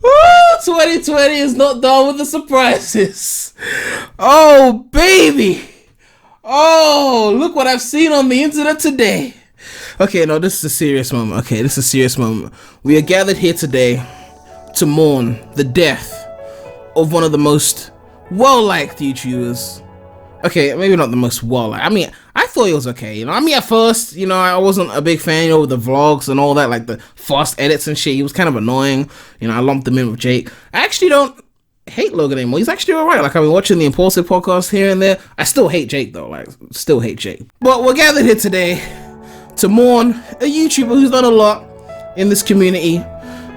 Oh, 2020 is not done with the surprises. Oh, baby. Oh, look what I've seen on the internet today. Okay, no, this is a serious moment. We are gathered here today to mourn the death of one of the most well-liked YouTubers. Okay, maybe not the most well-liked. I mean, I thought he was okay, at first, I wasn't a big fan, with the vlogs and all that, like the fast edits and shit. He was kind of annoying. I lumped him in with Jake. I actually don't hate Logan anymore. He's actually alright. Like, I've been watching the Impulsive podcast here and there. I still hate Jake, though. But we're gathered here today to mourn a YouTuber who's done a lot in this community.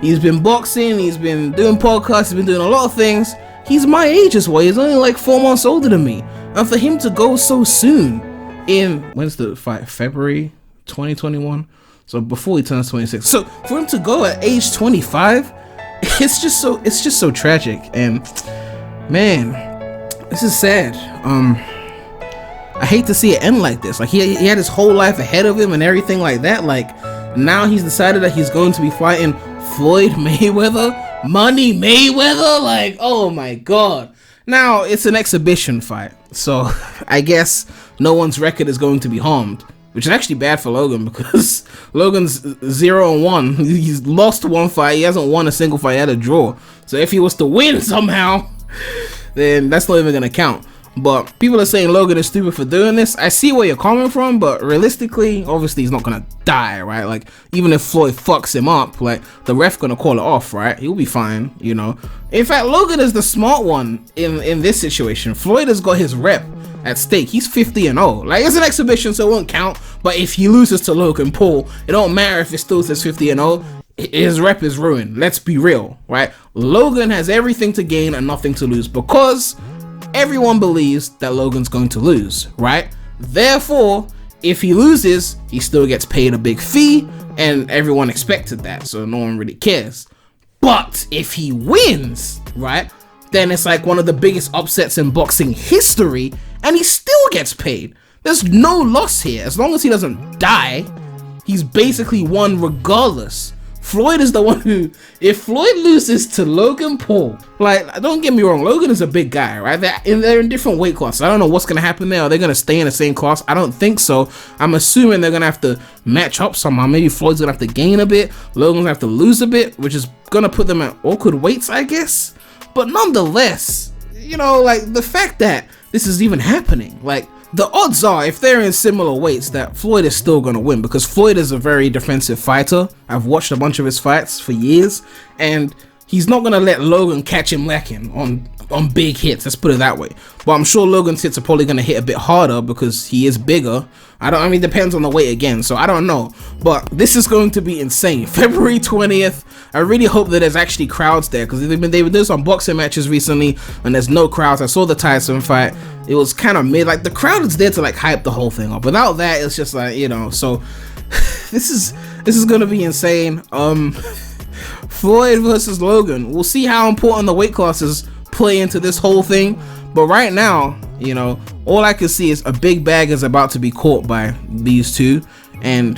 He's been boxing, he's been doing podcasts, he's been doing a lot of things. He's my age as well. He's only like 4 months older than me. And for him to go so soon when's the fight? February 2021? So before he turns 26. So for him to go at age 25, it's just so tragic. And man, this is sad. I hate to see it end like this. Like he had his whole life ahead of him and everything like that. Like now he's decided that he's going to be fighting Floyd Mayweather, Money Mayweather. Like, oh my god. Now it's an exhibition fight, so I guess no one's record is going to be harmed, which is actually bad for Logan because Logan's 0-1. He's lost one fight. He hasn't won a single fight. He had a draw. So if he was to win somehow, then that's not even gonna count. But people are saying Logan is stupid for doing this. I see where you're coming from, but realistically, obviously he's not gonna die, right? Like, even if Floyd fucks him up, like, the ref gonna call it off, right? He'll be fine, In fact, Logan is the smart one in this situation. Floyd has got his rep at stake. He's 50-0. Like, it's an exhibition, so it won't count. But if he loses to Logan Paul, it don't matter if it still says 50-0. His rep is ruined. Let's be real, right? Logan has everything to gain and nothing to lose because everyone believes that Logan's going to lose, right? Therefore, if he loses, he still gets paid a big fee, and everyone expected that, so no one really cares. But if he wins, right, then it's like one of the biggest upsets in boxing history, and he still gets paid. There's no loss here. As long as he doesn't die, he's basically won regardless. Floyd is the one who, if Floyd loses to Logan Paul, like, don't get me wrong, Logan is a big guy, right? They're in different weight classes. I don't know what's going to happen there. Are they going to stay in the same class? I don't think so. I'm assuming they're going to have to match up somehow. Maybe Floyd's going to have to gain a bit. Logan's going to have to lose a bit, which is going to put them at awkward weights, I guess. But nonetheless, like, the fact that this is even happening, like, the odds are, if they're in similar weights, that Floyd is still going to win because Floyd is a very defensive fighter. I've watched a bunch of his fights for years, and he's not going to let Logan catch him lacking on big hits, let's put it that way. But I'm sure Logan's hits are probably going to hit a bit harder because he is bigger. It depends on the weight again, so I don't know. But this is going to be insane. February 20th, I really hope that there's actually crowds there because they've been doing some boxing matches recently and there's no crowds. I saw the Tyson fight. It was kind of mid. Like, the crowd is there to, like, hype the whole thing up. Without that, it's just like, so this is going to be insane. Floyd versus Logan. We'll see how important the weight classes play into this whole thing. But right now, all I can see is a big bag is about to be caught by these two. And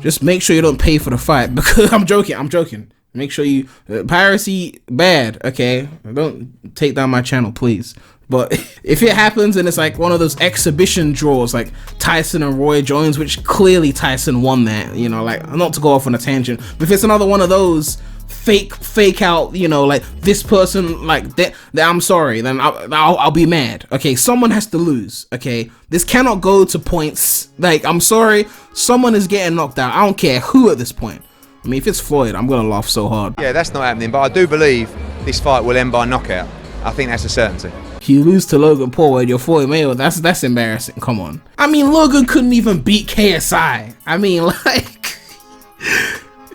just make sure you don't pay for the fight because I'm joking. Make sure you piracy bad, okay? Don't take down my channel, please. But if it happens and it's like one of those exhibition draws like Tyson and Roy Jones, which clearly Tyson won that, like, not to go off on a tangent, but if it's another one of those fake out, like this person, like that I'm sorry, then I'll be mad. Okay, someone has to lose. Okay, this cannot go to points. Like, I'm sorry, someone is getting knocked out. I don't care who at this point. I mean, if it's Floyd, I'm gonna laugh so hard. Yeah, that's not happening, but I do believe this fight will end by knockout. I think that's a certainty. You lose to Logan Paul and you're Floyd Mayweather, that's embarrassing. Come on. I mean, Logan couldn't even beat KSI. I mean, like,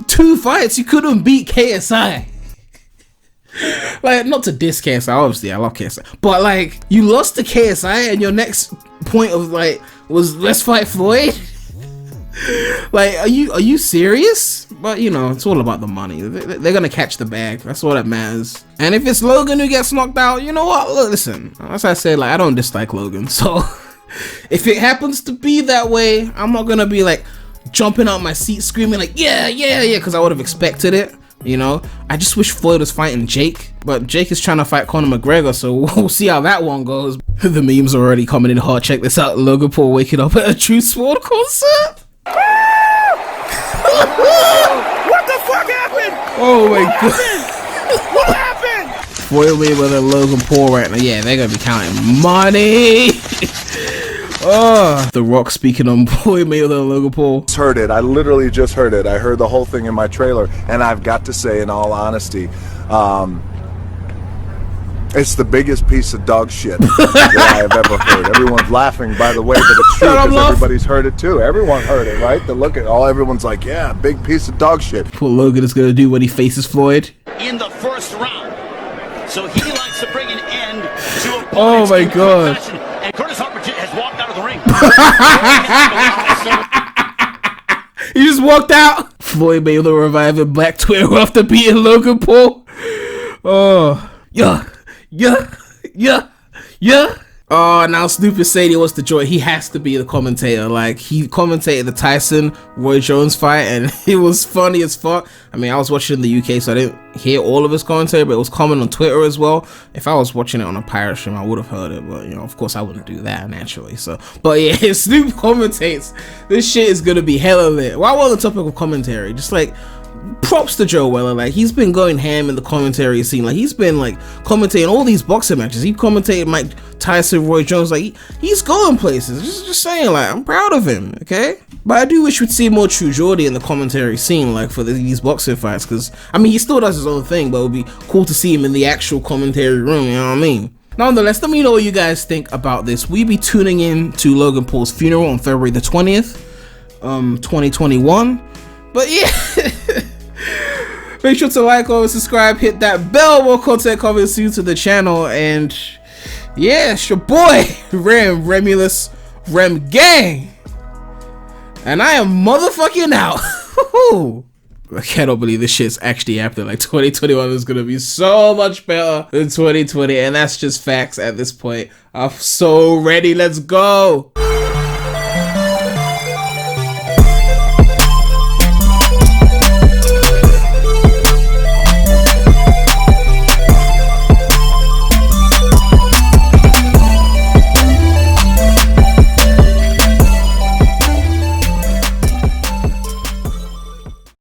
2 fights, you couldn't beat KSI. Like, not to diss KSI, obviously, I love KSI. But, like, you lost to KSI and your next point of, like, was let's fight Floyd? Like, are you serious? But it's all about the money. They're gonna catch the bag. That's all that matters. And if it's Logan who gets knocked out, you know what? Look, listen, as I said, like, I don't dislike Logan, so If it happens to be that way, I'm not gonna be like jumping out my seat screaming like, yeah, because I would have expected it. You know, I just wish Floyd was fighting Jake, but Jake is trying to fight Conor McGregor, so we'll see how that one goes. The memes are already coming in hard. Check this out: Logan Paul waking up at a True Sport concert. What the fuck happened? Oh my god! What happened? Floyd Mayweather and Logan Paul right now. Yeah, they're gonna be counting money. Oh, The Rock speaking on Floyd Mayweather and Logan Paul. Just heard it. I literally just heard it. I heard the whole thing in my trailer, and I've got to say, in all honesty, it's the biggest piece of dog shit that I have ever heard. Everyone's laughing, by the way, but it's true because everybody's heard it too. Everyone heard it, right? The look at all, everyone's like, yeah, big piece of dog shit. What Logan is gonna do when he faces Floyd in the first round. So he likes to bring an end to a oh my god. And Curtis Harper has walked out of the ring. He just walked out. Floyd Mayweather reviving Black Twitter after beating Logan Paul. Oh, yeah. Oh, now Snoop is saying he wants to join. He has to be the commentator. Like, he commentated the Tyson Roy Jones fight, and it was funny as fuck. I mean, I was watching in the UK, so I didn't hear all of his commentary, but it was common on Twitter as well. If I was watching it on a pirate stream, I would have heard it, but, you know, of course I wouldn't do that naturally. So, but yeah, if Snoop commentates, this shit is gonna be hella lit. While we're on the topic of commentary, just like, props to Joe Weller. Like, he's been going ham in the commentary scene. Like, he's been like commentating all these boxing matches. He commentated Mike Tyson, Roy Jones. Like, he's going places. Just saying, like, I'm proud of him, okay? But I do wish we'd see more True Geordie in the commentary scene, like, for these boxing fights, because I mean, he still does his own thing, but it would be cool to see him in the actual commentary room, you know what I mean? Nonetheless, let me know what you guys think about this. We'll be tuning in to Logan Paul's funeral on February the 20th, 2021. But yeah, make sure to like, comment, subscribe, hit that bell. More content coming soon to the channel. And yeah, it's your boy, PREMulous, Rem Gang. And I am motherfucking out. I cannot believe this shit's actually happening. Like, 2021 is gonna be so much better than 2020. And that's just facts at this point. I'm so ready. Let's go.